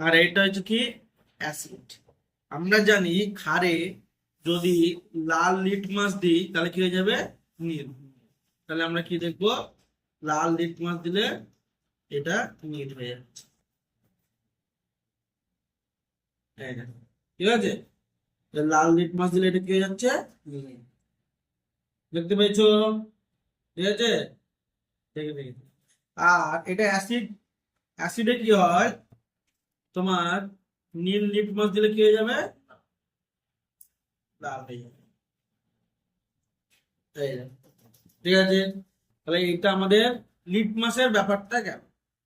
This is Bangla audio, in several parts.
আর এটা হচ্ছে কি অ্যাসিড। আমরা জানি ক্ষারে যদি লাল লিটমাস দিই তাহলে কি হয়ে যাবে, নীল। তাহলে আমরা কি দেখবো, লাল লিটমাস দিলে এটা নীল হয়ে যাচ্ছে। এই দেখো, ঠিক আছে, লাল লিটমাস দিলে এটা কি হয়ে যাচ্ছে, নীল। দেখতে পেয়েছো? ঠিক আছে, দেখে দেখে। আর এটা অ্যাসিড, অ্যাসিডে কি হয় তোমার, নীল লিটমাস দিলে কি হয়ে যাবে, লাল হয়ে যাবে। এই দেখো, ঠিক আছে। তাহলে এটা আমাদের লিটমাসের ব্যাপারটা গেল।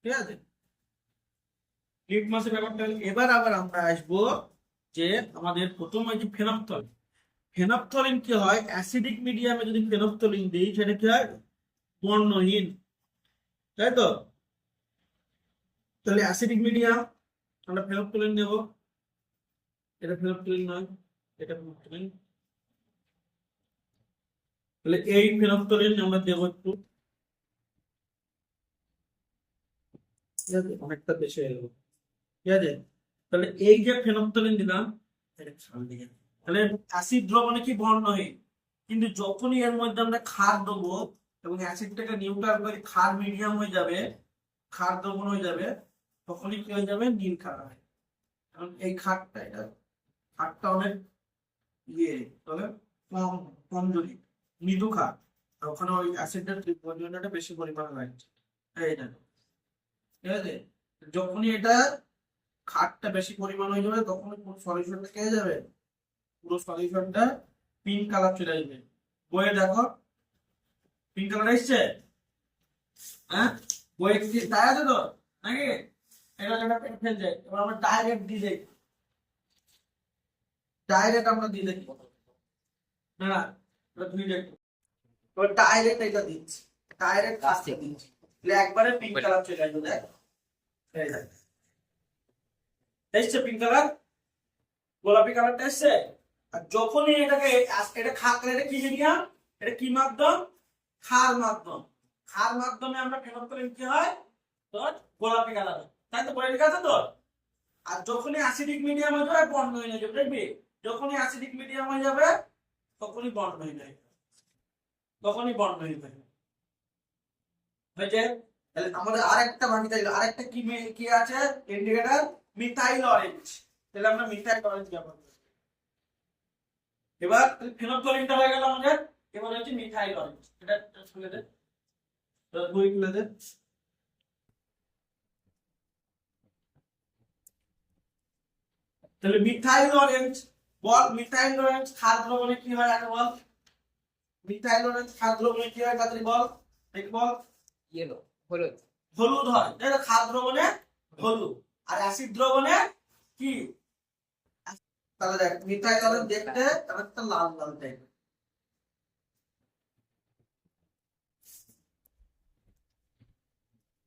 ঠিক আছে, লিটমাসের ব্যাপারটা গেল। এবার আবার আমরা আসবো যে আমাদের প্রথম হয় যে ফেনফথলিন। ফেনফথলিন কি হয়, অ্যাসিডিক মিডিয়ামে যদি ফেনফথলিন দিই সেটা কি হয়, বর্ণহীন, তাই তো। তাহলে অ্যাসিডিক মিডিয়াম, আমরা ফেনফথলিন নেব। এটা ফেনফথলিন নয়, এটা ফেনফথলিন। তাহলে এই ফেনফথলিন আমরা দেবো একটু, ঠিক আছে, অনেকটা বেশি হয়ে গেল। ঠিক আছে, তাহলে এই যে ফেনফথলিন দিলাম, এটা সামনে দিকে। তাহলে অ্যাসিড দ্রবণে কি বর্ণহীন, কিন্তু যখনই এর মধ্যে আমরা ক্ষার দেবো এবং অ্যাসিডটাকে নিউট্রাল করে ক্ষার মিডিয়াম হয়ে যাবে, ক্ষার দ্রবণ হয়ে যাবে, তখনই কি হয়ে যাবে, নীল ক্ষার হয়। কারণ এই ক্ষারটা, এটা ক্ষারটা অনেক ইয়ে, তবে কম, কমজোরি, মৃদু ক্ষার। আর ওখানে ওই অ্যাসিডের পরিমাণটা বেশি পরিমাণে লাগছে। এই দেখো, ঠিক আছে, যখনই এটা খাটটা বেশি পরিমাণ হয়ে যাবে তখন পুরো সলিউশনটা কে যাবে, পুরো সলিউশনটা পিঙ্ক কালার চলে আসবে। বইয়ে দেখো পিঙ্ক কালার এসছে, হ্যাঁ, বইয়ে কি তাই আছে তো নাকি, এটা যেটা পেন ফেল যায়। এবার আমরা ডাইরেক্ট দিয়ে দেই, ডাইরেক্ট আমরা দিয়ে দেখি, না না, এটা ধুই দেখো। এবার ডাইরেক্ট এটা দিচ্ছি, ডাইরেক্ট কাছে দিচ্ছি, তাহলে একবারে পিঙ্ক কালার চলে আসবে। দেখ, এই দেখ, এসছে পিঙ্ক কালার, গোলাপি কালারটা এসছে। আর যখনই এটাকে, এটা এটা কি মিডিয়াম, এটা কি মাধ্যম, ক্ষার মাধ্যম। ক্ষার মাধ্যমে আমরা ফেরত করলে কি হয়, তোর গোলাপি কালার হয়। তাই তো, বলে লেখা আছে তো। আর যখনই অ্যাসিডিক মিডিয়াম হয়ে যাবে বন্ধ হয়ে যাবে, দেখবি যখনই অ্যাসিডিক মিডিয়াম হয়ে যাবে তখনই বন্ধ হয়ে যাবে, তখনই বন্ধ হয়ে যাবে। হয়েছে? তাহলে আমাদের আরেকটা বাকি থাকলো, আরেকটা কি কি আছে ইন্ডিকেটর, মিথাইল অরেঞ্জ। তাহলে আমরা মিথাইল অরেঞ্জ ব্যবহার করি। এবার ফেনফথলিনটা হয়ে গেল আমাদের, এবার হচ্ছে মিথাইল অরেঞ্জ। এটা খুলে দে, বই খুলে দে। তাহলে মিথাইল অরেঞ্জ, বল মিথাইল অরেঞ্জ ক্ষার দ্রবণে কি হয় আগে বল, মিথাইল অরেঞ্জ ক্ষার দ্রবণে কি হয় তাড়াতাড়ি বল, ঠিক বল। ইয়েলো, হলুদ। হলুদ হয়, তাই তো, ক্ষার দ্রবণে হলুদ। আর অ্যাসিড দ্রবণে কি, তাহলে দেখ মিথাইল অরেঞ্জ দেখতে একটা লাল লাল টাইপ,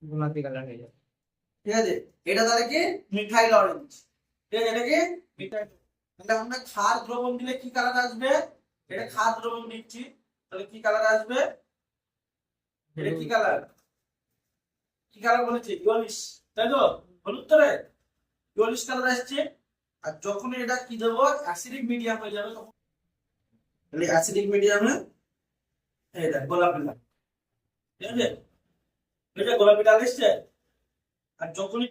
গোলাপি কালার হয়ে যাবে। ঠিক আছে। এটা তাহলে কি, মিথাইল অরেঞ্জ। ঠিক আছে, এটা কি মিথাইল। তাহলে আমরা ক্ষার দ্রবণ দিলে কি কালার আসবে, এটা ক্ষার দ্রবণ দিচ্ছি, তাহলে কি কালার আসবে, এটা কি কালার, কি কালার বলেছি, ইয়েলিশ, তাই তো, হলুদ তো রে, ইয়েলিশ কালার আসছে। আর যখন এটা কি দেবো, অ্যাসিডিক মিডিয়াম হয়ে যাবে তখন, তাহলে অ্যাসিডিক মিডিয়ামে এই দেখ গোলাপি লাল, ঠিক আছে, এটা গোলাপি লাল এসছে। আর যখনই